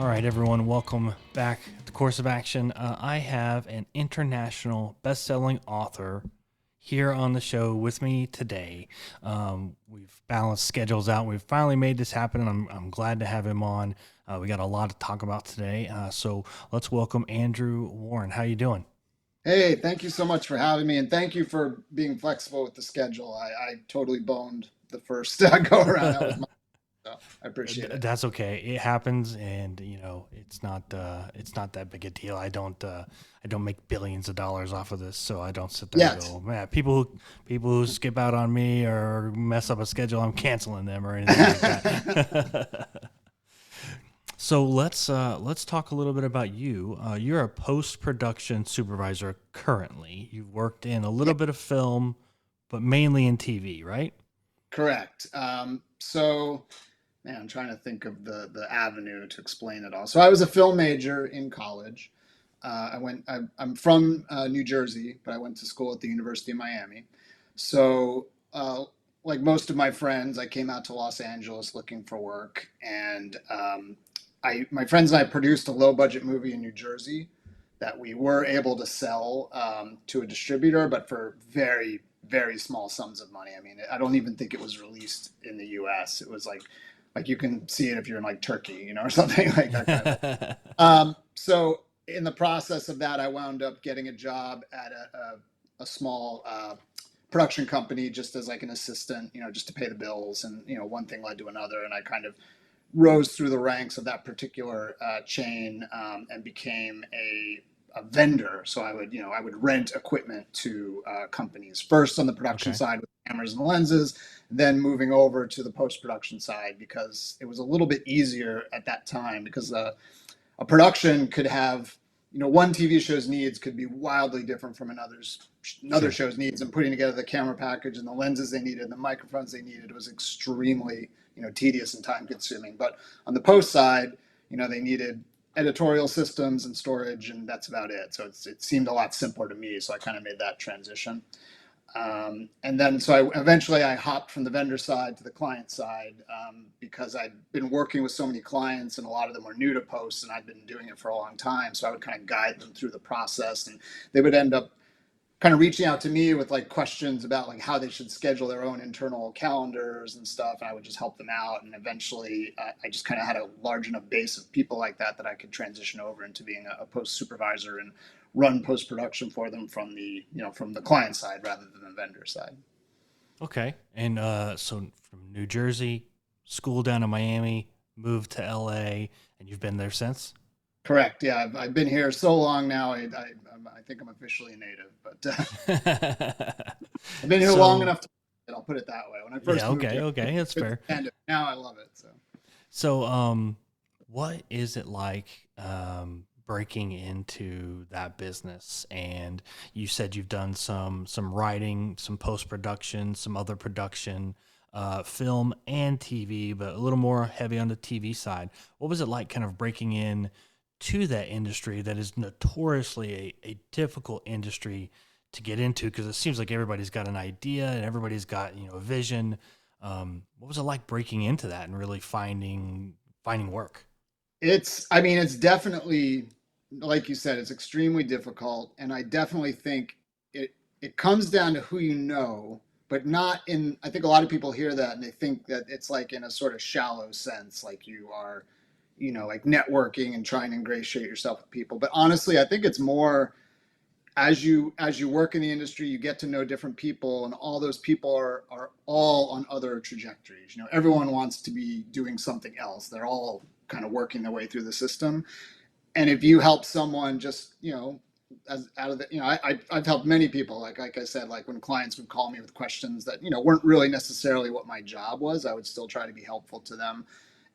All right, everyone, welcome back to Course of Action. I have an international best-selling author here on the show with me today. We've balanced schedules out. We've finally made this happen, and I'm glad to have him on. We got a lot to talk about today, so let's welcome Andrew Warren. How you doing? Hey, thank you so much for having me, and thank you for being flexible with the schedule. I totally boned the first go around. That was my stuff. I appreciate it. That's okay. It happens, and it's not that big a deal. I don't make billions of dollars off of this, so I don't sit there and Yes. go, man, people who skip out on me or mess up a schedule, I'm canceling them or anything like that. So let's talk a little bit about you. You're a post production supervisor currently. You've worked in a Yeah, little bit of film, but mainly in TV, right? correct. Man, I'm trying to think of the avenue to explain it all. So I was a film major in college. I'm from New Jersey, but I went to school at the University of Miami. So, like most of my friends, I came out to Los Angeles looking for work, and my friends and I produced a low budget movie in New Jersey that we were able to sell to a distributor, but for very, very small sums of money. I mean, I don't even think it was released in the U.S. It was like you can see it if you're in like Turkey, or something like that kind of. So in the process of that, I wound up getting a job at a small production company just as like an assistant, just to pay the bills. And, one thing led to another. And I kind of rose through the ranks of that particular chain and became a vendor. So I would rent equipment to companies first on the production Okay. side with cameras and lenses, then moving over to the post production side because it was a little bit easier at that time because a production could have, one TV show's needs could be wildly different from another Sure. show's needs, and putting together the camera package and the lenses they needed and the microphones they needed was extremely, tedious and time consuming. But on the post side, they needed editorial systems and storage, and that's about it. So it seemed a lot simpler to me. So I kind of made that transition. And then so eventually I hopped from the vendor side to the client side because I'd been working with so many clients and a lot of them were new to posts and I'd been doing it for a long time. So I would kind of guide them through the process, and they would end up kind of reaching out to me with like questions about like how they should schedule their own internal calendars and stuff. And I would just help them out. And eventually I just kind of had a large enough base of people like that I could transition over into being a post supervisor and run post production for them from the client side rather than the vendor side. Okay. And so from New Jersey, school down in Miami, moved to LA, and you've been there since? Correct. Yeah, I've been here so long now. I think I'm officially a native, but I've been here long So, enough to. I'll put it that way. When I yeah, first moved okay, here, okay, that's it's fair. end. Now I love it. So. So, what is it like breaking into that business? And you said you've done some writing, some post production, some other production, film and TV, but a little more heavy on the TV side. What was it like, kind of breaking in to that industry that is notoriously a difficult industry to get into? Because it seems like everybody's got an idea and everybody's got a vision. What was it like breaking into that and really finding work? I mean, it's definitely, like you said, it's extremely difficult. And I definitely think it comes down to who you know, but not in, I think a lot of people hear that and they think that it's like in a sort of shallow sense, like you are, like networking and trying to ingratiate yourself with people. But honestly, I think it's more as you work in the industry, you get to know different people, and all those people are all on other trajectories. Everyone wants to be doing something else. They're all kind of working their way through the system. And if you help someone just, as out of the, I've helped many people. Like I said, like when clients would call me with questions that, weren't really necessarily what my job was, I would still try to be helpful to them.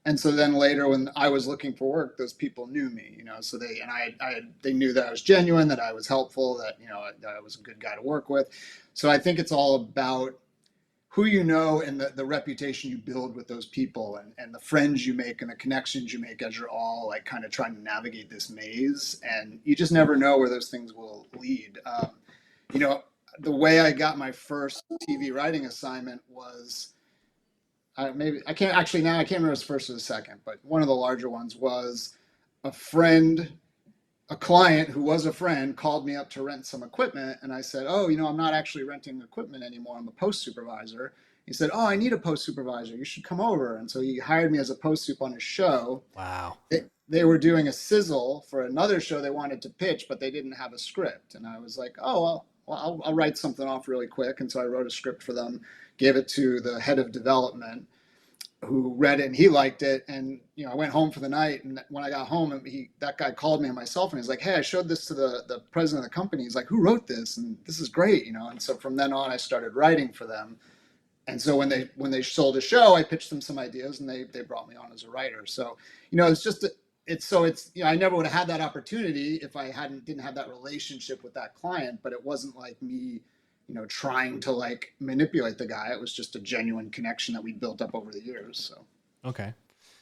And so then later when I was looking for work, those people knew me, so they knew that I was genuine, that I was helpful, that, that I was a good guy to work with. So I think it's all about who you know and the reputation you build with those people, and the friends you make and the connections you make as you're all like kind of trying to navigate this maze. And you just never know where those things will lead. You know, the way I got my first TV writing assignment was maybe I can't actually now I can't remember his first or the second, but one of the larger ones was a friend, a client who was a friend called me up to rent some equipment, and I said, "Oh, I'm not actually renting equipment anymore. I'm a post supervisor." He said, "Oh, I need a post supervisor. You should come over." And so he hired me as a post soup on his show. Wow. They were doing a sizzle for another show they wanted to pitch, but they didn't have a script. And I was like, "Oh, well, I'll write something off really quick." And so I wrote a script for them, gave it to the head of development, who read it and he liked it. And I went home for the night, and when I got home, that guy called me on my cell phone. He's like, "Hey, I showed this to the president of the company." He's like, "Who wrote this? And this is great." And so from then on, I started writing for them. And so when they sold a show, I pitched them some ideas, and they brought me on as a writer. So it's just it's I never would have had that opportunity if I didn't have that relationship with that client. But it wasn't like me trying to like manipulate the guy. It was just a genuine connection that we built up over the years. So Okay.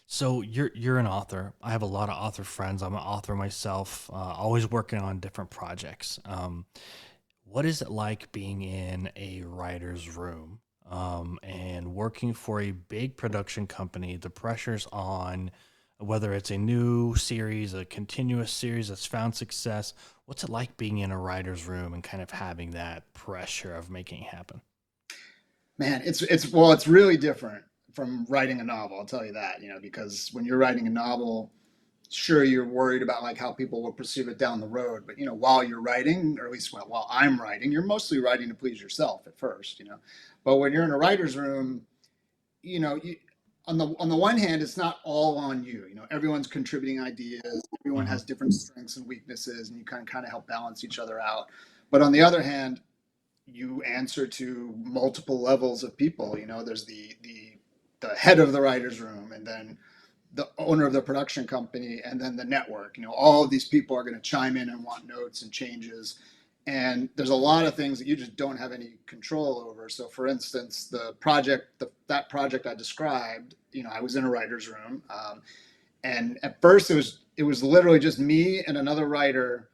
So you're an author. I have a lot of author friends. I'm an author myself, always working on different projects. What is it like being in a writer's room and working for a big production company? The pressure's on, whether it's a new series, a continuous series that's found success. What's it like being in a writer's room and kind of having that pressure of making it happen? man, it's really different from writing a novel. I'll tell you that, because when you're writing a novel, sure, you're worried about like how people will perceive it down the road, but while you're writing, or at least while I'm writing, you're mostly writing to please yourself at first. But when you're in a writer's room, you know you, on the one hand, it's not all on you. Everyone's contributing ideas, everyone Hmm. has different strengths and weaknesses, and you kind of help balance each other out. But on the other hand, you answer to multiple levels of people. There's the head of the writers room, and then the owner of the production company, and then the network. All of these people are going to chime in and want notes and changes. And there's a lot of things that you just don't have any control over. So, for instance, that project I described, I was in a writer's room, and at first it was literally just me and another writer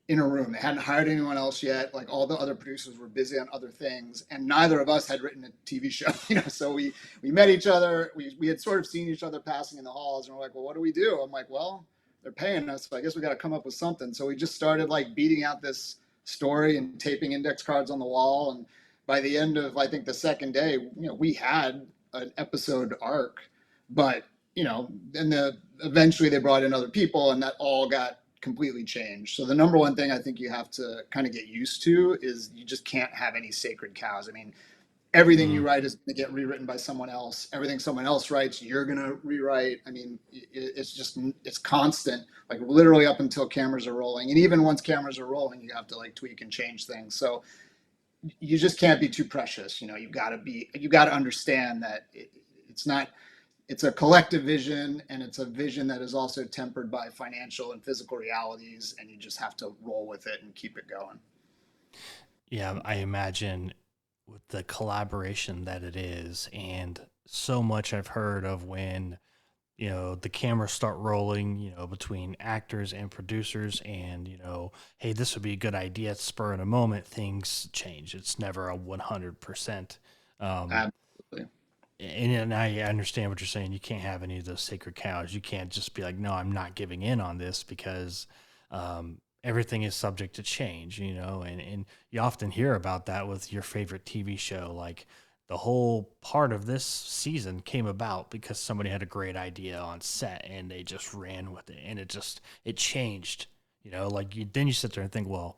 in a room. They hadn't hired anyone else yet. Like all the other producers were busy on other things, and neither of us had written a TV show. So we met each other. We had sort of seen each other passing in the halls, and we're like, "Well, what do we do?" I'm like, "Well, they're paying us, so I guess we got to come up with something." So we just started like beating out this story and taping index cards on the wall. And by the end of I think the second day, we had an episode arc, but and eventually they brought in other people, and that all got completely changed. So the number one thing I think you have to kind of get used to is you just can't have any sacred cows. I mean, everything you Mm. write is going to get rewritten by someone else. Everything someone else writes, you're going to rewrite. I mean, it's constant, like literally up until cameras are rolling. And even once cameras are rolling, you have to like tweak and change things. So you just can't be too precious. You got to understand that it's not, it's a collective vision, and it's a vision that is also tempered by financial and physical realities, and you just have to roll with it and keep it going. Yeah, I imagine with the collaboration that it is, and so much I've heard of when the cameras start rolling, between actors and producers, and hey, this would be a good idea at spur in a moment. Things change. It's never a 100%. Um, Absolutely. and I understand what you're saying. You can't have any of those sacred cows. You can't just be like, no, I'm not giving in on this because everything is subject to change, and you often hear about that with your favorite TV show. Like the whole part of this season came about because somebody had a great idea on set and they just ran with it, and it changed, like then you sit there and think, well,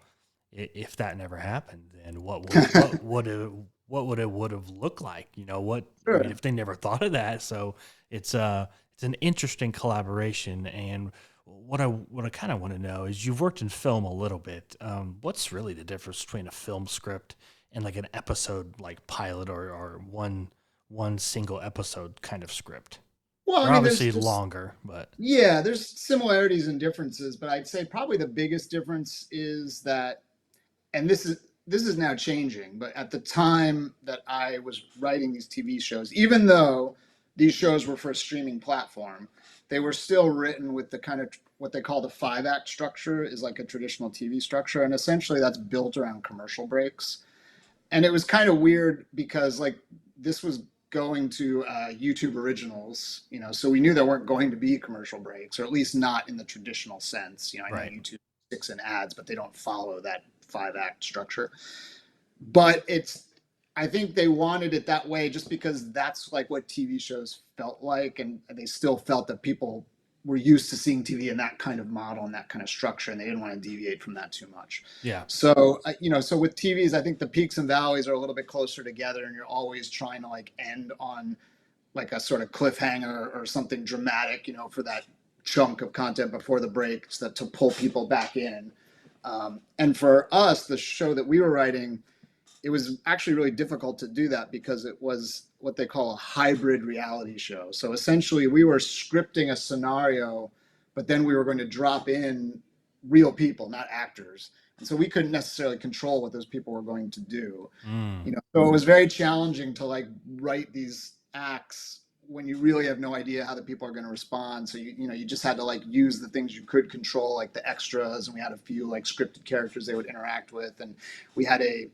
if that never happened, then what would have looked like? I mean, Sure. if they never thought of that. So it's an interesting collaboration. And what I kind of want to know is you've worked in film a little bit. What's really the difference between a film script and like an episode like pilot or one single episode kind of script? Well, I They're mean, obviously longer, but there's similarities and differences, but I'd say probably the biggest difference is that, and this is now changing, but at the time that I was writing these TV shows, even though these shows were for a streaming platform, they were still written with the kind of what they call the 5 act structure, is like a traditional TV structure, and essentially that's built around commercial breaks. And it was kind of weird because like this was going to YouTube originals, so we knew there weren't going to be commercial breaks, or at least not in the traditional sense. I know Right. YouTube sticks in ads, but they don't follow that 5 act structure. But I think they wanted it that way just because that's like what TV shows felt like, and they still felt that people were used to seeing TV in that kind of model and that kind of structure, and they didn't want to deviate from that too much. Yeah. So so with TVs, I think the peaks and valleys are a little bit closer together, and you're always trying to like end on like a sort of cliffhanger or something dramatic, for that chunk of content before the break, so that to pull people back in. And for us, the show that we were writing, it was actually really difficult to do that because it was what they call a hybrid reality show. So essentially, we were scripting a scenario, but then we were going to drop in real people, not actors. And so we couldn't necessarily control what those people were going to do. Mm. So it was very challenging to like write these acts when you really have no idea how the people are going to respond. So you just had to like use the things you could control, like the extras, and we had a few like scripted characters they would interact with, and we had a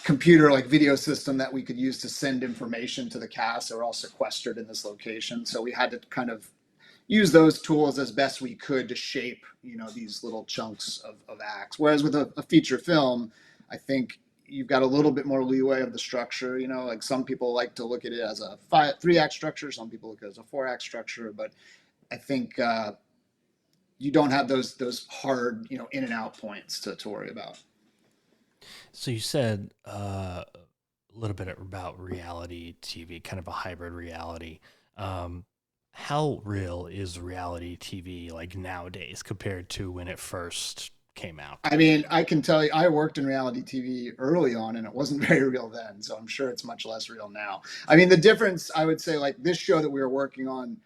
computer like video system that we could use to send information to the cast. They were all sequestered in this location, so we had to kind of use those tools as best we could to shape these little chunks of acts. Whereas with a feature film, I think you've got a little bit more leeway of the structure. Like some people like to look at it as a 3 act structure, some people look at it as a 4 act structure, but I think you don't have those hard in and out points to worry about. So you said a little bit about reality TV, kind of a hybrid reality. Um, how real is reality TV like nowadays compared to when it first came out? I mean, I can tell you, I worked in reality TV early on, and it wasn't very real then. So I'm sure it's much less real now. I mean, the difference, I would say, like this show that we were working on,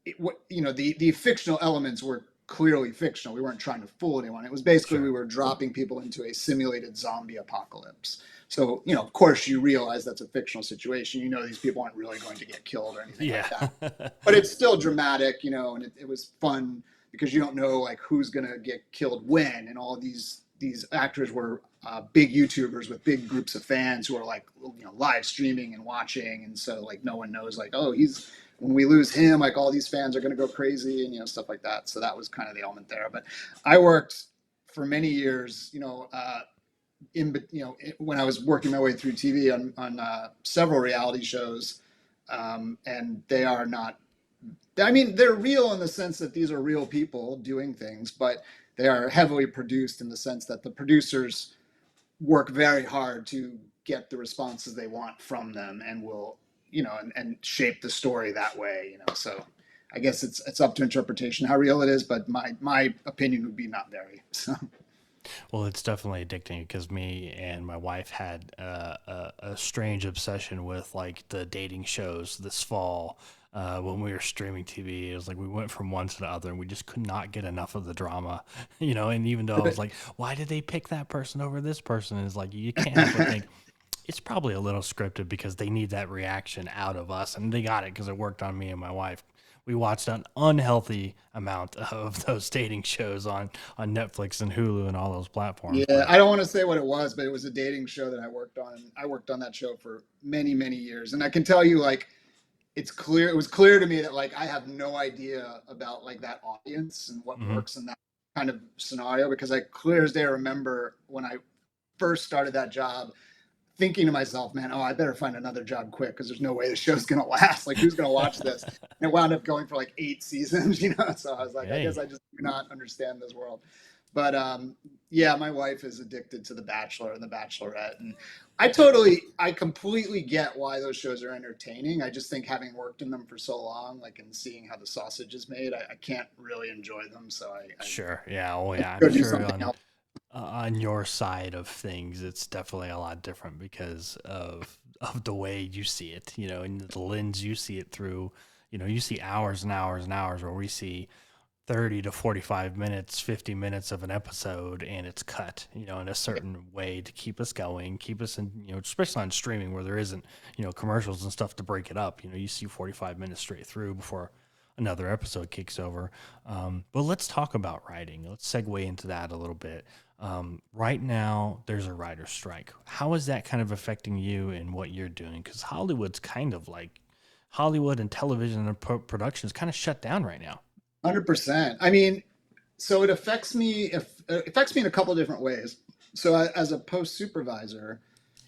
the fictional elements were clearly fictional. We weren't trying to fool anyone. It was basically we Sure. were dropping people into a simulated zombie apocalypse. So, of course, you realize that's a fictional situation. These people aren't really going to get killed or anything Yeah. like that. But it's still dramatic, and it was fun because you don't know like who's gonna get killed when, and all these actors were big YouTubers with big groups of fans who are like live streaming and watching, and so like no one knows like, oh, he's when we lose him, like all these fans are going to go crazy, and stuff like that. So that was kind of the element there. But I worked for many years, when I was working my way through TV on several reality shows, and they are not. I mean, they're real in the sense that these are real people doing things, but they are heavily produced in the sense that the producers work very hard to get the responses they want from them, and will and shape the story that way. So I guess it's up to interpretation how real it is, but my opinion would be not very. So Well, it's definitely addicting because me and my wife had a strange obsession with like the dating shows this fall. When we were streaming TV, it was like we went from one to the other, and we just could not get enough of the drama, And even though I was like, "Why did they pick that person over this person?" And it's like you can't help but think it's probably a little scripted because they need that reaction out of us, and they got it because it worked on me and my wife. We watched an unhealthy amount of those dating shows on Netflix and Hulu and all those platforms. yeah, But I don't want to say what it was, but it was a dating show that I worked on. I worked on that show for many, many years, and I can tell you, like, it was clear to me that like I have no idea about like that audience and what mhm. works in that kind of scenario, because I clear as day remember when I first started that job thinking to myself, man, oh, I better find another job quick because there's no way the show's gonna last. Like, who's gonna watch this? And it wound up going for like 8 seasons, So I was like, I guess Hey, I just do not understand this world. But yeah, my wife is addicted to The Bachelor and The Bachelorette, and I completely get why those shows are entertaining. I just think having worked in them for so long, like, and seeing how the sausage is made, I can't really enjoy them. So I sure, yeah, oh yeah, I'm go do sure something else. on your side of things, it's definitely a lot different because of the way you see it, and the lens you see it through. You see hours and hours and hours where we see 30 to 45 minutes, 50 minutes of an episode, and it's cut, in a certain way to keep us going, keep us in, especially on streaming where there isn't, commercials and stuff to break it up. You see 45 minutes straight through before another episode kicks over. But let's talk about writing. Let's segue into that a little bit. Right now, there's a writer's strike. How is that kind of affecting you and what you're doing? Because Hollywood's kind of like Hollywood and television and production is kind of shut down right now. 100%. I mean, so it affects me. If it affects me in a couple of different ways. So as a post supervisor,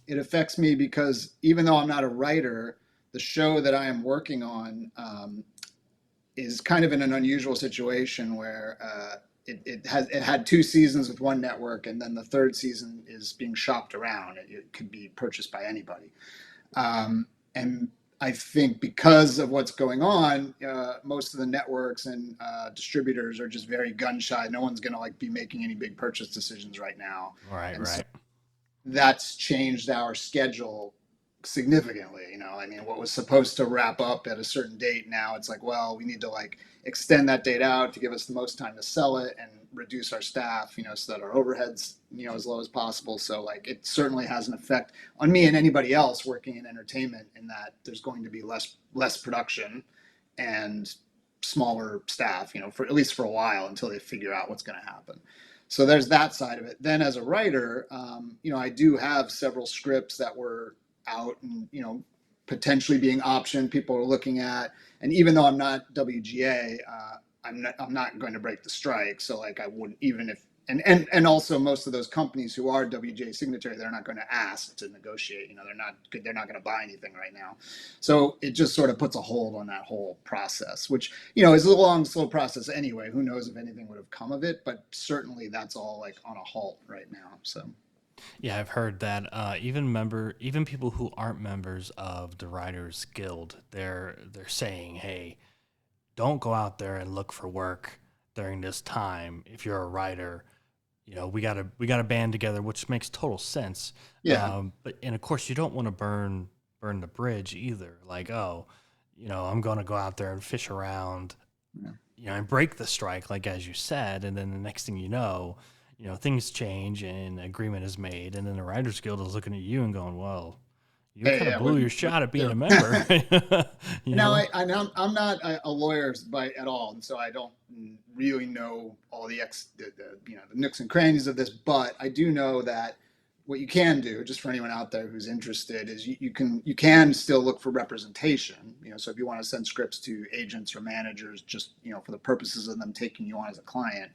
it affects me because even though I'm not a writer, the show that I am working on is kind of in an unusual situation where it had two seasons with one network, and then the third season is being shopped around. It could be purchased by anybody, and I think because of what's going on, most of the networks and distributors are just very gun shy. No one's going to like be making any big purchase decisions right now, Right, and so right. that's changed our schedule significantly. I mean, what was supposed to wrap up at a certain date, now it's like, well, we need to like extend that date out to give us the most time to sell it and reduce our staff, so that our overheads, as low as possible. So like it certainly has an effect on me and anybody else working in entertainment, in that there's going to be less production and smaller staff, for at least for a while, until they figure out what's going to happen. So there's that side of it. Then as a writer, I do have several scripts that were out and potentially being optioned. People are looking at, and even though I'm not WGA, I'm not going to break the strike. So like I wouldn't, even if, and also most of those companies who are WGA signatory, they're not going to ask to negotiate. They're not going to buy anything right now. So it just sort of puts a hold on that whole process, which is a long, slow process anyway. Who knows if anything would have come of it? But certainly that's all like on a halt right now. So. Yeah, I've heard that even people who aren't members of the Writers Guild, they're saying, hey, don't go out there and look for work during this time. If you're a writer, we gotta band together, which makes total sense. Yeah. But and of course, you don't want to burn the bridge either. Like, oh, I'm going to go out there and fish around, Yeah. and break the strike, like as you said, and then the next thing things change and agreement is made, and then the Writers Guild is looking at you and going, well, you Hey, kind of yeah. blew your What shot at you being do? a member. you Now, know? I'm not a lawyer by at all, and so I don't really know all the nooks and crannies of this. But I do know that what you can do, just for anyone out there who's interested, is you can still look for representation. So if you want to send scripts to agents or managers, just for the purposes of them taking you on as a client,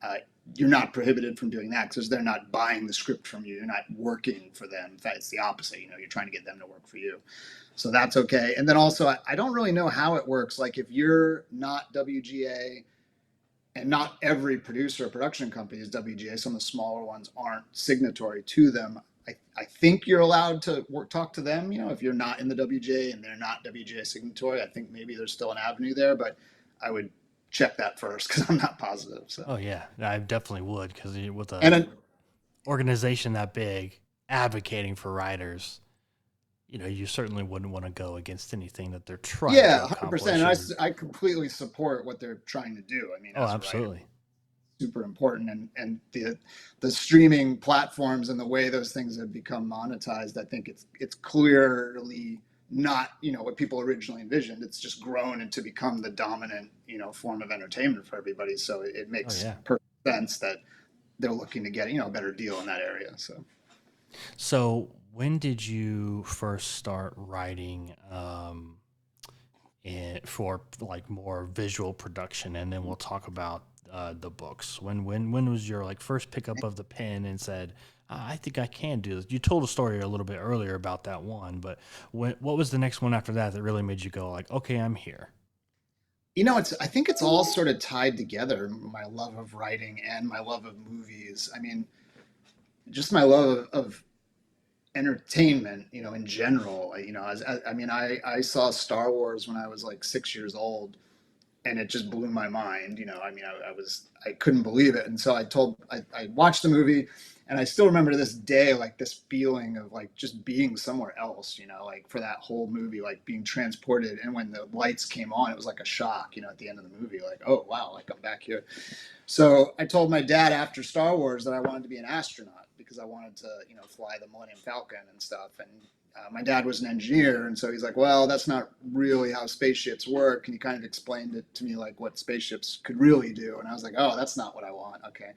uh, you're not prohibited from doing that because they're not buying the script from you. You're not working for them. In fact, it's the opposite. You're trying to get them to work for you. So that's okay. And then also, I don't really know how it works. Like if you're not WGA, and not every producer or production company is WGA, some of the smaller ones aren't signatory to them. I think you're allowed to talk to them. If you're not in the WGA and they're not WGA signatory, I think maybe there's still an avenue there, but I would check that first because I'm not positive. So, Oh yeah, I definitely would, because with a and organization that big advocating for writers, you certainly wouldn't want to go against anything that they're trying yeah, to 100%. accomplish. And And I completely support what they're trying to do. I mean, oh, as a writer, absolutely. super important, and the streaming platforms and the way those things have become monetized, I think it's clearly not what people originally envisioned. It's just grown into become the dominant form of entertainment for everybody. So it Oh makes yeah. perfect sense that they're looking to get a better deal in that area. So So when did you first start writing for like more visual production, and then we'll talk about the books. When was your like first pickup of the pen and said, I think I can do this? You told a story a little bit earlier about that one, but what was the next one after that that really made you go like, okay, I'm here? I think it's all sort of tied together. My love of writing and my love of movies. I mean, just my love of entertainment, in general. I mean, I saw Star Wars when I was like 6 years old, and it just blew my mind. I mean, I couldn't believe it, and so I watched the movie, and I still remember to this day like this feeling of like just being somewhere else. Like for that whole movie, like being transported, and when the lights came on, it was like a shock. At the end of the movie, like, oh wow, like I'm back here. So I told my dad after Star Wars that I wanted to be an astronaut because I wanted to, fly the Millennium Falcon and stuff. And my dad was an engineer, and so he's like, well, that's not really how spaceships work. And he kind of explained it to me like what spaceships could really do. And I was like, oh, that's not what I want. Okay.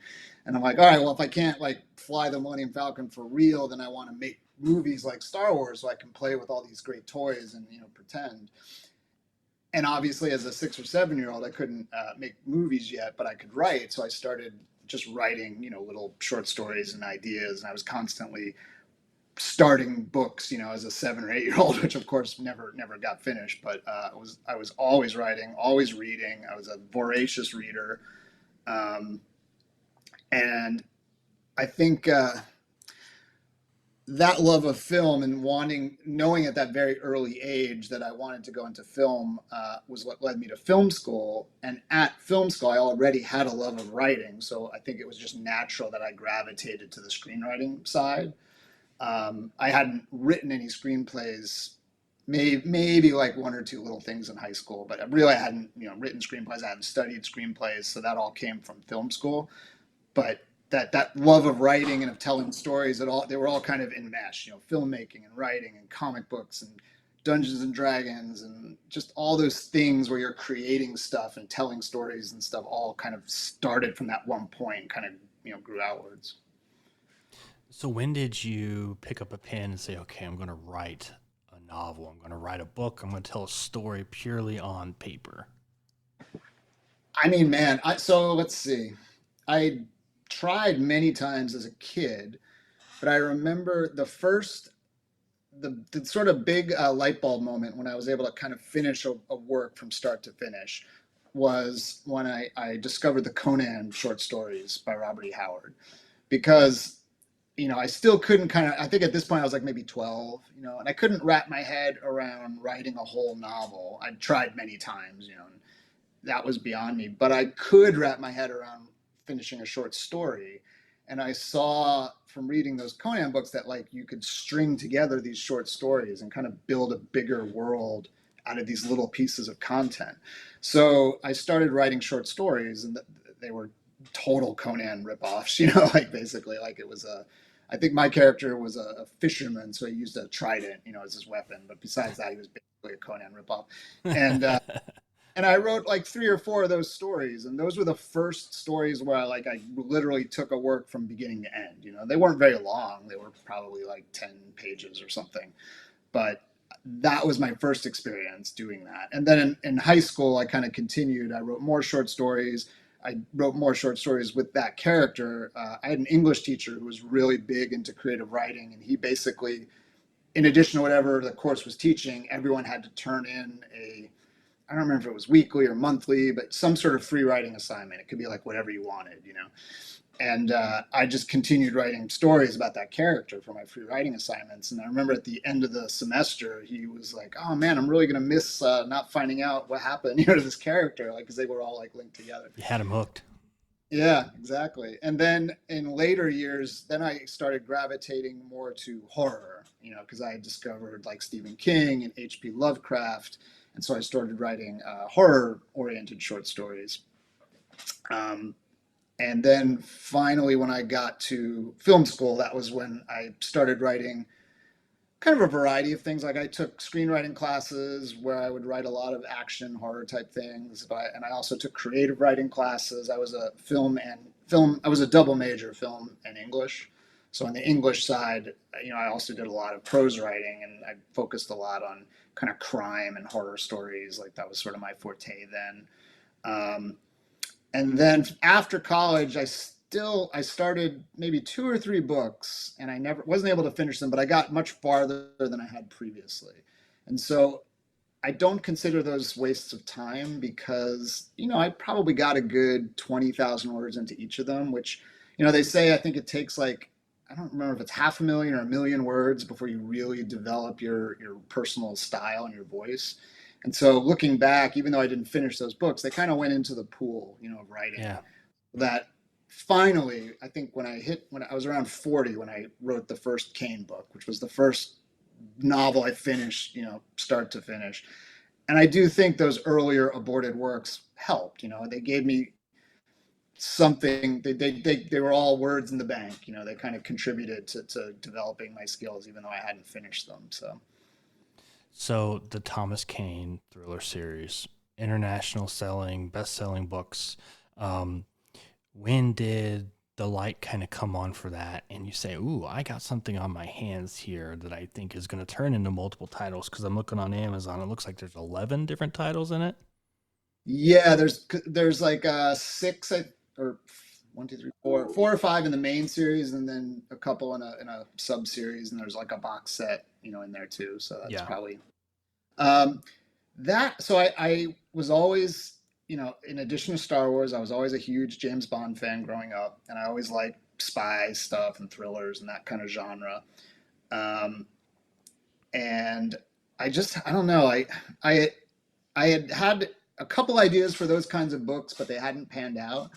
And I'm like, all right, well, if I can't like fly the Millennium Falcon for real, then I want to make movies like Star Wars so I can play with all these great toys and pretend. And obviously, as a 6 or 7 year old, I couldn't make movies yet, but I could write. So I started just writing, little short stories and ideas, and I was constantly starting books, as a 7 or 8 year old, which of course never got finished. But I was always writing, always reading. I was a voracious reader, um, and I think that love of film and knowing at that very early age that I wanted to go into film was what led me to film school. And at film school, I already had a love of writing, so I think it was just natural that I gravitated to the screenwriting side. I hadn't written any screenplays, maybe like one or two little things in high school, but really I hadn't, written screenplays. I hadn't studied screenplays, so that all came from film school. But that love of writing and of telling stories, they were all kind of enmeshed, filmmaking and writing and comic books and Dungeons and Dragons and just all those things where you're creating stuff and telling stories and stuff all kind of started from that one point, kind of grew outwards. So when did you pick up a pen and say, okay, I'm going to write a novel, I'm going to write a book, I'm going to tell a story purely on paper? I mean, man, so let's see. I tried many times as a kid, but I remember the sort of big light bulb moment when I was able to kind of finish a work from start to finish was when I discovered the Conan short stories by Robert E. Howard. Because I still couldn't I think at this point I was like maybe 12, and I couldn't wrap my head around writing a whole novel. I'd tried many times, and that was beyond me, but I could wrap my head around finishing a short story. And I saw from reading those Conan books that like you could string together these short stories and kind of build a bigger world out of these little pieces of content. So I started writing short stories, and they were total Conan ripoffs, like basically like it was I think my character was a fisherman, so he used a trident, as his weapon. But besides that, he was basically a Conan ripoff. And and I wrote like 3 or 4 of those stories, and those were the first stories where I literally took a work from beginning to end. They weren't very long; they were probably like 10 pages or something. But that was my first experience doing that. And then in high school, I kind of continued. I wrote more short stories. I wrote more short stories with that character. I had an English teacher who was really big into creative writing, and he basically, in addition to whatever the course was teaching, everyone had to turn in I don't remember if it was weekly or monthly, but some sort of free writing assignment. It could be like whatever you wanted. And I just continued writing stories about that character for my free writing assignments. And I remember at the end of the semester, he was like, "Oh man, I'm really gonna miss not finding out what happened, to this character, like because they were all like linked together." You had him hooked. Yeah, exactly. And then in later years, then I started gravitating more to horror, because I had discovered like Stephen King and H.P. Lovecraft, and so I started writing horror-oriented short stories. Um, and then finally, when I got to film school, that was when I started writing kind of a variety of things. Like I took screenwriting classes where I would write a lot of action horror type things, and I also took creative writing classes. I was a film. I was a double major, film and English. So on the English side, I also did a lot of prose writing, and I focused a lot on kind of crime and horror stories. Like that was sort of my forte then. Um, and then after college, I started maybe 2 or 3 books, and I never wasn't able to finish them, but I got much farther than I had previously. And so I don't consider those wastes of time because I probably got a good 20,000 words into each of them, which they say I think it takes like I don't remember if it's 500,000 or 1 million words before you really develop your personal style and your voice. And so looking back, even though I didn't finish those books, they kind of went into the pool, of writing. Yeah. That finally, I think when I was around 40 when I wrote the first Caine book, which was the first novel I finished, start to finish. And I do think those earlier aborted works helped. They gave me something. They were all words in the bank. You know, they kind of contributed to developing my skills, even though I hadn't finished them. So So the Thomas Caine thriller series, international selling, best-selling books. Um, when did the light kind of come on for that? And you say, "Ooh, I got something on my hands here that I think is going to turn into multiple titles." Because I'm looking on Amazon, it looks like there's 11 different titles in it. yeah, there's like six or one, two, three, four or five in the main series, and then a couple in a sub series, and there's like a box set, you know, in there too. So that's Yeah, probably um, that. So I was always, you know, in addition to Star Wars, I was always a huge James Bond fan growing up, and I always liked spy stuff and thrillers and that kind of genre. Um, and I don't know, I I had a couple ideas for those kinds of books, but they hadn't panned out.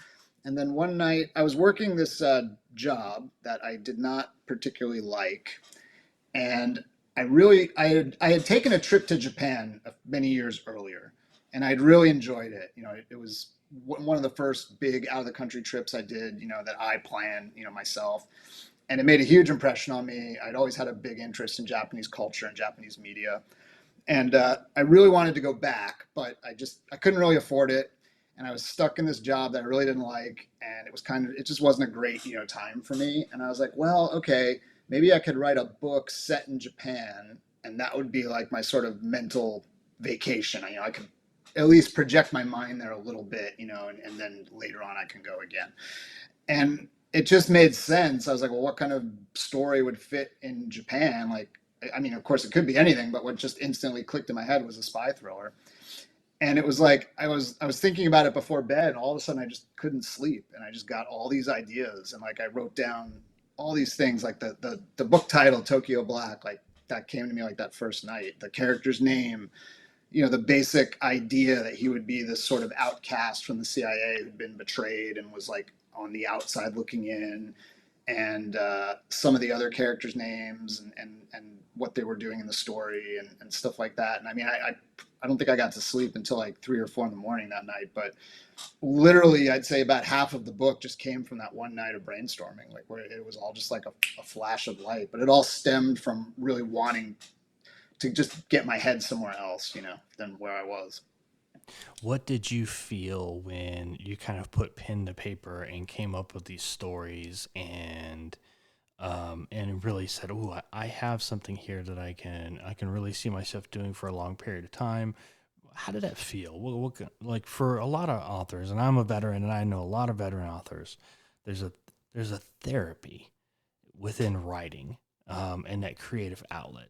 And then one night I was working this job that I did not particularly like, and I had taken a trip to Japan many years earlier, and I'd really enjoyed it. You know, it was one of the first big out of the country trips I did. You know, that I planned, you know, myself, and it made a huge impression on me. I'd always had a big interest in Japanese culture and Japanese media, and I really wanted to go back, but I couldn't really afford it, and I was stuck in this job that I really didn't like, and it just wasn't a great, you know, time for me. And I was like, well, okay, maybe I could write a book set in Japan, and that would be like my sort of mental vacation. You know, I could at least project my mind there a little bit, you know, and then later on I can go again. And it just made sense. I was like, well, what kind of story would fit in Japan? Like, I mean, of course, it could be anything, but what just instantly clicked in my head was a spy thriller. And it was like I was thinking about it before bed, and all of a sudden I just couldn't sleep, and I just got all these ideas, and like I wrote down all these things, like the book title Tokyo Black, like that came to me like that first night. The character's name, you know, the basic idea that he would be this sort of outcast from the CIA who'd been betrayed and was like on the outside looking in, and some of the other characters' names and what they were doing in the story and stuff like that. And I mean, I don't think I got to sleep until like 3 or 4 in the morning that night, but literally I'd say about half of the book just came from that one night of brainstorming, like where it was all just like a flash of light, but it all stemmed from really wanting to just get my head somewhere else, you know, than where I was. what did you feel when you kind of put pen to paper and came up with these stories and really said, "Oh, I have something here that I can really see myself doing for a long period of time." How did that feel? Like for a lot of authors, and I'm a veteran, and I know a lot of veteran authors. There's a there's a therapy within writing and that creative outlet.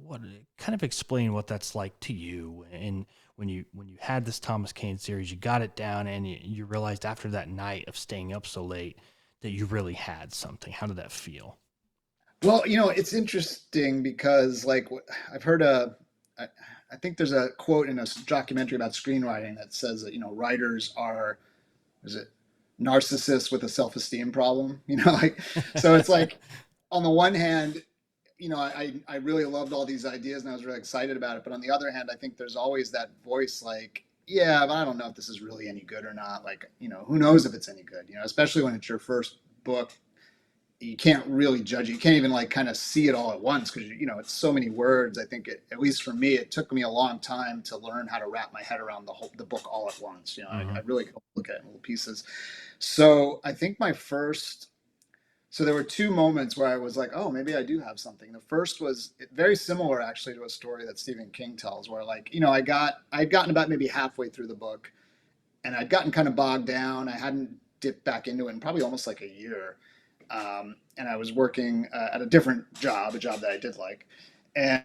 What kind of explain what that's like to you, and when you had this Thomas Caine series, you got it down, and you realized after that night of staying up so late that you really had something. How did that feel? Well, you know, it's interesting because like I've heard I, I think there's a quote in a documentary about screenwriting that says that, you know, writers are, is it narcissists with a self-esteem problem? You know, like, so it's like on the one hand, you know, I really loved all these ideas and I was really excited about it. But on the other hand, I think there's always that voice like, yeah, but I don't know if this is really any good or not. Like, you know, who knows if it's any good, you know, especially when it's your first book. You can't really judge it. You can't even like kind of see it all at once because, you know, it's so many words. I think at least for me, it took me a long time to learn how to wrap my head around the book all at once. You know, I Hmm. really could look at it in little pieces. So I think so there were two moments where I was like, oh, maybe I do have something. The first was very similar actually to a story that Stephen King tells, where like, you know, I'd gotten about maybe halfway through the book, and I'd gotten kind of bogged down. I hadn't dipped back into it in probably almost like a year. And I was working at a different job, a job that I did like, and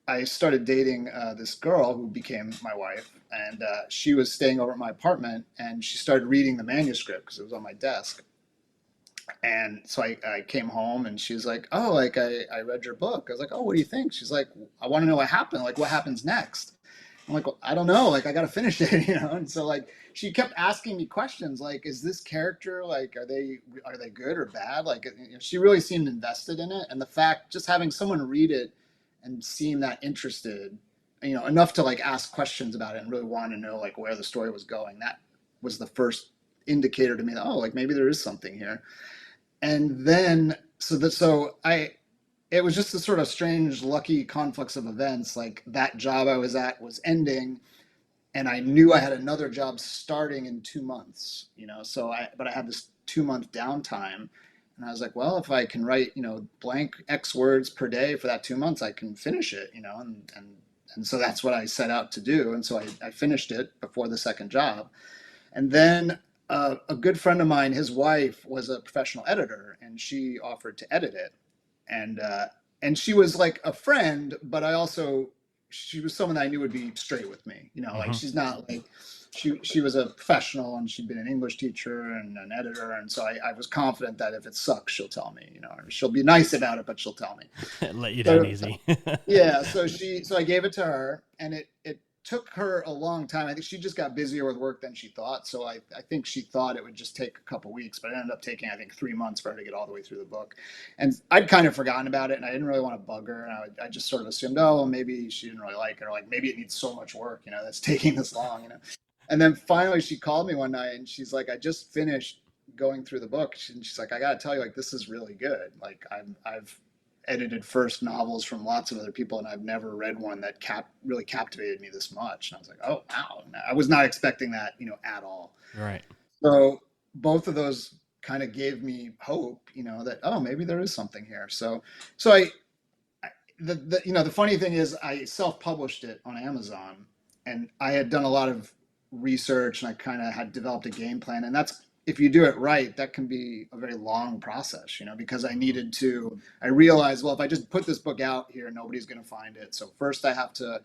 I started dating this girl who became my wife, and she was staying over at my apartment, and she started reading the manuscript because it was on my desk. And so I came home and she was like, oh, like I read your book. I was like, oh, what do you think? She's like, I want to know what happened. Like, what happens next? I'm like, well, I don't know. Like, I got to finish it, you know? And so like, she kept asking me questions like, is this character, like, are they good or bad? Like, you know, she really seemed invested in it. And the fact, just having someone read it and seem that interested, you know, enough to like ask questions about it and really want to know like where the story was going. That was the first indicator to me that, oh, like maybe there is something here. And then, it was just a sort of strange, lucky conflux of events. Like that job I was at was ending, and I knew I had another job starting in 2 months, but I had this 2 month downtime. And I was like, well, if I can write, blank X words per day for that 2 months, I can finish it, and so that's what I set out to do. And so I finished it before the second job. And then a good friend of mine, his wife was a professional editor, and she offered to edit it. And she was like a friend, but she was someone that I knew would be straight with me. Like Hmm. she's not like she was a professional, and she'd been an English teacher and an editor, and so I was confident that if it sucks, she'll tell me. She'll be nice about it, but she'll tell me. Let you down So easy. yeah, so I gave it to her, and it took her a long time. I think she just got busier with work than she thought. So I think she thought it would just take a couple weeks, but it ended up taking, I think, 3 months for her to get all the way through the book. And I'd kind of forgotten about it, and I didn't really want to bug her. And I just sort of assumed, oh, well, maybe she didn't really like it, or like maybe it needs so much work, that's taking this long. And then finally she called me one night, and she's like, I just finished going through the book. And she's like, I got to tell you, like, this is really good. Like I've edited first novels from lots of other people, and I've never read one that really captivated me this much. And I was like, oh wow, I was not expecting that, at all. Right. So both of those kind of gave me hope, that, oh, maybe there is something here. So the funny thing is, I self-published it on Amazon, and I had done a lot of research, and I kind of had developed a game plan. And that's, if you do it right, that can be a very long process, because Hmm. I realized, well, if I just put this book out here, nobody's going to find it. So first I have to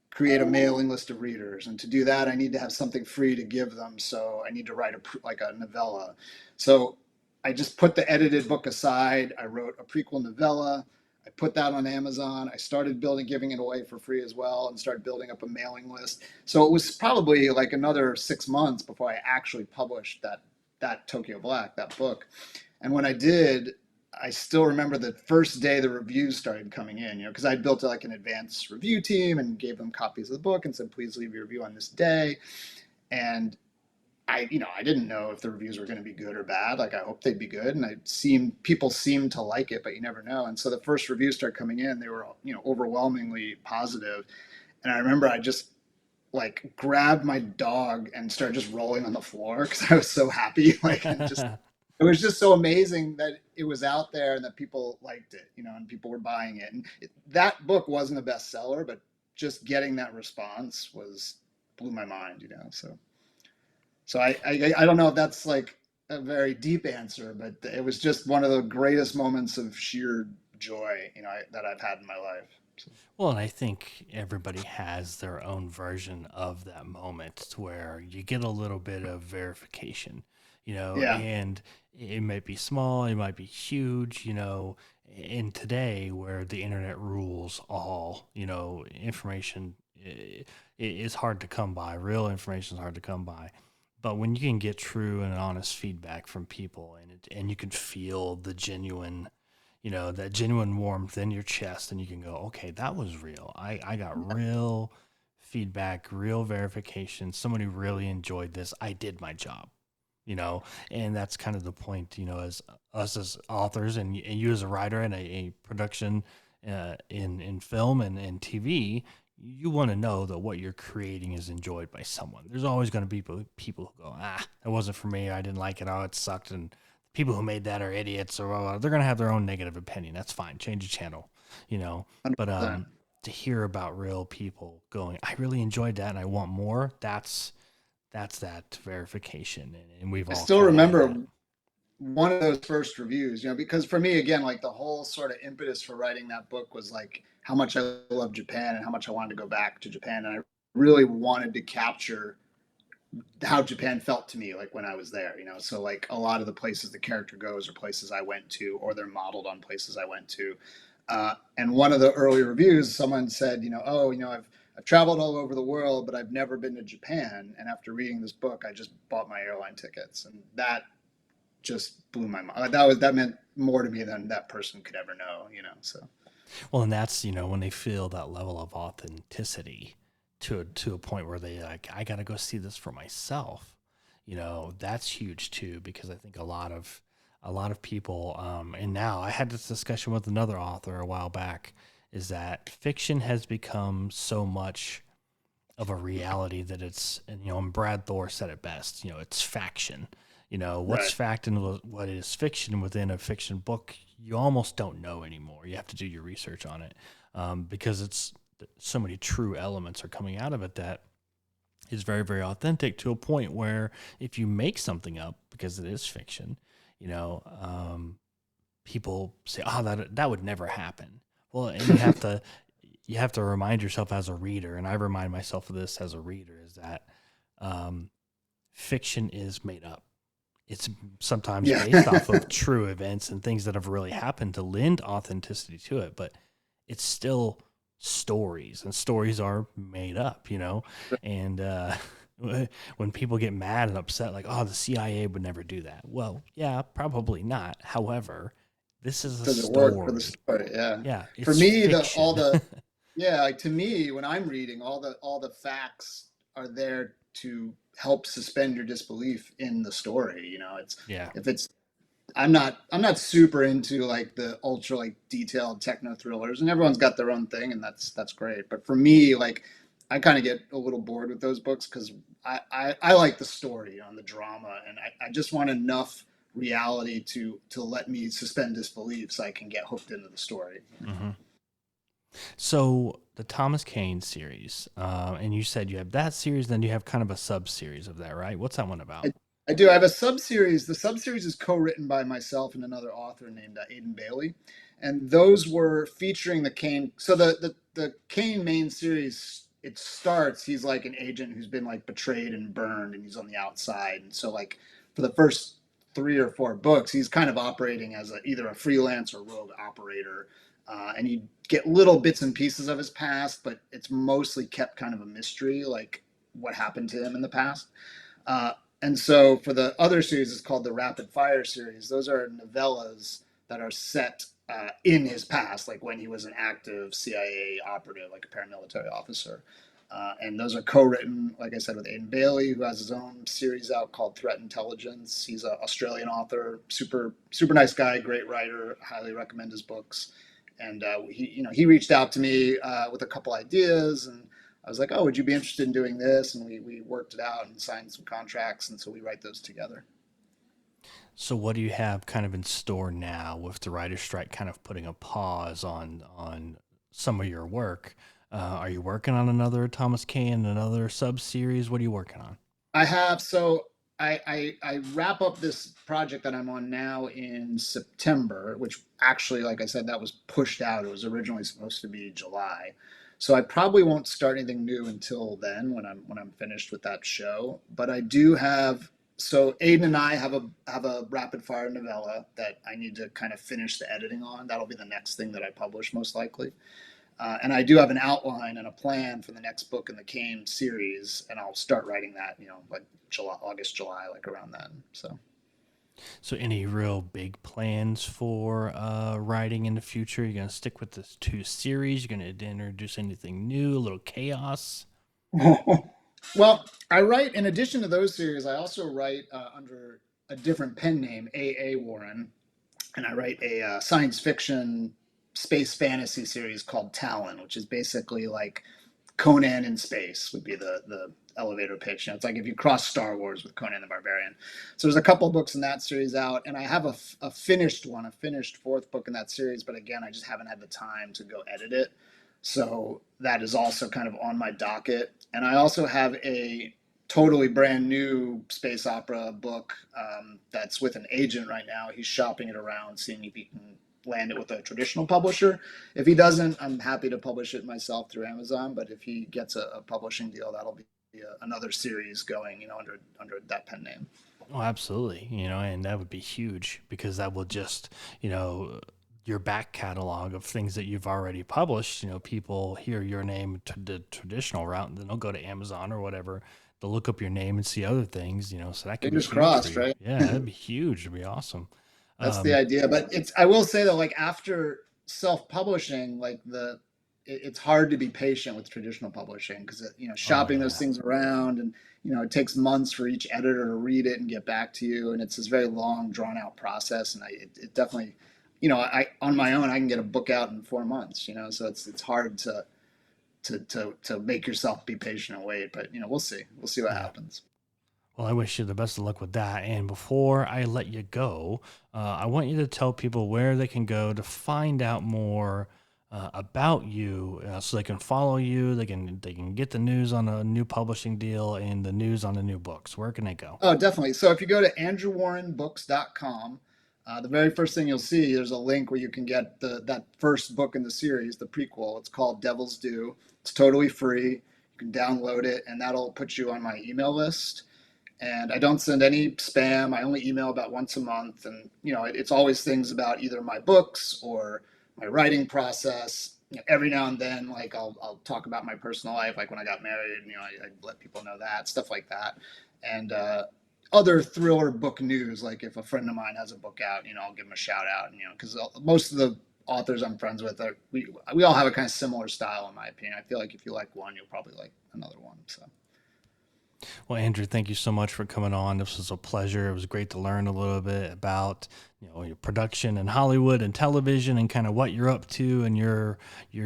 create a mailing list of readers, and to do that, I need to have something free to give them. So I need to write like a novella. So I just put the edited book aside. I wrote a prequel novella. I put that on Amazon. I started giving it away for free as well, and started building up a mailing list. So it was probably like another 6 months before I actually published that Tokyo Black, that book. And when I did, I still remember the first day the reviews started coming in, because I'd built like an advanced review team and gave them copies of the book and said, please leave your review on this day. And I didn't know if the reviews were going to be good or bad. Like I hoped they'd be good, and people seemed to like it, but you never know. And so the first reviews started coming in; they were, overwhelmingly positive. And I remember I just like grabbed my dog and started just rolling on the floor because I was so happy. Like, and just it was just so amazing that it was out there and that people liked it, and people were buying it. And that book wasn't a bestseller, but just getting that response blew my mind. So I don't know if that's like a very deep answer, but it was just one of the greatest moments of sheer joy, that I've had in my life. So, Well, and I think everybody has their own version of that moment to where you get a little bit of verification, yeah, and it might be small, it might be huge, in today where the internet rules all, information is hard to come by. Real information is hard to come by. But when you can get true and honest feedback from people, and you can feel the genuine, that genuine warmth in your chest, and you can go, okay, that was real. I got real feedback, real verification. Somebody really enjoyed this. I did my job, and that's kind of the point, as us as authors, and you as a writer and a production in film and TV. You want to know that what you're creating is enjoyed by someone. There's always going to be people who go, that wasn't for me. I didn't like it. Oh, it sucked. And people who made that are idiots, or they're going to have their own negative opinion. That's fine. Change the channel, you know. But 100%. to hear about real people going, I really enjoyed that and I want more. That's that verification, and we've I all still kind of had remember that. one of those first reviews, because for me, again, like the whole sort of impetus for writing that book was like how much I love Japan and how much I wanted to go back to Japan. And I really wanted to capture how Japan felt to me, like when I was there. So like a lot of the places the character goes are places I went to, or they're modeled on places I went to. And one of the early reviews, someone said, oh, I've traveled all over the world, but I've never been to Japan. And after reading this book, I just bought my airline tickets, and that just blew my mind. That meant more to me than that person could ever know. So Well, and that's when they feel that level of authenticity to a point where they like, I got to go see this for myself. that's huge too, because I think a lot of people, and now I had this discussion with another author a while back, is that fiction has become so much of a reality that and Brad Thor said it best, it's faction. What's Right. fact and what is fiction within a fiction book, you almost don't know anymore. You have to do your research on it, because it's so many true elements are coming out of it that is very, very authentic, to a point where if you make something up because it is fiction, you know, people say, "Oh, that would never happen." Well, and you have to remind yourself as a reader, and I remind myself of this as a reader, is that um, fiction is made up. It's sometimes Yeah. based off of true events and things that have really happened to lend authenticity to it, but it's still stories, and stories are made up. And when people get mad and upset, like, "Oh, the CIA would never do that." Well, yeah, probably not. However, this is a Does it work for the story. story? Yeah. Yeah, For it's me, the all fiction. the yeah, like to me, when I'm reading, all the facts are there to help suspend your disbelief in the story. It's Yeah. if it's I'm not super into like the ultra like detailed techno thrillers, and everyone's got their own thing, and that's great. But for me, like I kind of get a little bored with those books because I like the story, and the drama, and I just want enough reality to let me suspend disbelief so I can get hooked into the story. hmm So the Thomas Caine series, and you said you have that series, then you have kind of a sub series of that, right? What's that one about? I, I do. I have a sub series. The sub series is co-written by myself and another author named Aidan Bailey, and those were featuring the Kane. So the Kane main series, it starts. He's like an agent who's been like betrayed and burned, and he's on the outside. And so like for the first 3 or 4 books, he's kind of operating as either a freelance or rogue operator. And you get little bits and pieces of his past, but it's mostly kept kind of a mystery, like what happened to him in the past. Uh, and so for the other series, it's called the Rapid Fire series. Those are novellas that are set in his past, like when he was an active CIA operative, like a paramilitary officer. And those are co-written, like I said, with Aidan Bailey, who has his own series out called Threat Intelligence. He's an Australian author, super super nice guy, great writer. Highly recommend his books. And he reached out to me with a couple ideas, and I was like, "Oh, would you be interested in doing this?" And we worked it out and signed some contracts, and so we write those together. So what do you have kind of in store now with the writer's strike kind of putting a pause on some of your work? Are you working on another Thomas Caine, another sub series? What are you working on? I have so I wrap up this project that I'm on now in September, which actually, like I said, that was pushed out. It was originally supposed to be July, so I probably won't start anything new until then when I'm finished with that show. But I do have so Aiden and I have a rapid fire novella that I need to kind of finish the editing on. That'll be the next thing that I publish most likely. And I do have an outline and a plan for the next book in the Kane series, and I'll start writing that, like July, August, July, like around then. So So any real big plans for writing in the future? You're gonna stick with this two series? You're gonna introduce anything new? A little chaos? well, I write in addition to those series. I also write under a different pen name, A. Warren, and I write a science fiction space fantasy series called Talon, which is basically like Conan in space would be the elevator pitch. It's like if you cross Star Wars with Conan the Barbarian. So there's a couple of books in that series out, and I have a finished one, a finished fourth book in that series. But again, I just haven't had the time to go edit it. So that is also kind of on my docket. And I also have a totally brand new space opera book that's with an agent right now. He's shopping it around, seeing if he can land it with a traditional publisher. If he doesn't, I'm happy to publish it myself through Amazon. But if he gets a publishing deal, that'll be another series going, under that pen name. Oh, absolutely. And that would be huge, because that will just, your back catalog of things that you've already published. People hear your name to the traditional route, and then they'll go to Amazon or whatever. They'll look up your name and see other things. So that could be Fingers huge for crossed, you. right? Yeah, that'd be huge. It'd be awesome. That's the Um, idea. But I will say that like after self-publishing, like it's hard to be patient with traditional publishing because Oh shopping those yeah. things around, and it takes months for each editor to read it and get back to you, and it's this very long, drawn out process. And it definitely, I on my own I can get a book out in 4 months. So it's hard to make yourself be patient and wait. But we'll see what Yeah. happens. Well, I wish you the best of luck with that. And before I let you go, I want you to tell people where they can go to find out more about you, so they can follow you. They can get the news on a new publishing deal and the news on the new books. Where can they go? Oh, definitely. So if you go to andrewwarrenbooks.com, the very first thing you'll see, there's a link where you can get that first book in the series, the prequel. It's called Devil's Due. It's totally free. You can download it, and that'll put you on my email list. And I don't send any spam. I only email about once a month, and it's always things about either my books or my writing process. Every now and then, like I'll talk about my personal life, like when I got married. I let people know that stuff like that, and other thriller book news. Like if a friend of mine has a book out, I'll give them a shout out. Because most of the authors I'm friends with we all have a kind of similar style, in my opinion. I feel like if you like one, you'll probably like another one. So. Well, Andrew, thank you so much for coming on. This was a pleasure. It was great to learn a little bit about your production in Hollywood and television, and kind of what you're up to and your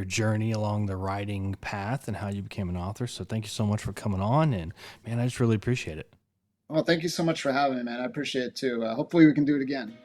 journey along the writing path and how you became an author. So thank you so much for coming on, and man, I just really appreciate it. Well, thank you so much for having me, man. I appreciate it too. Hopefully, we can do it again.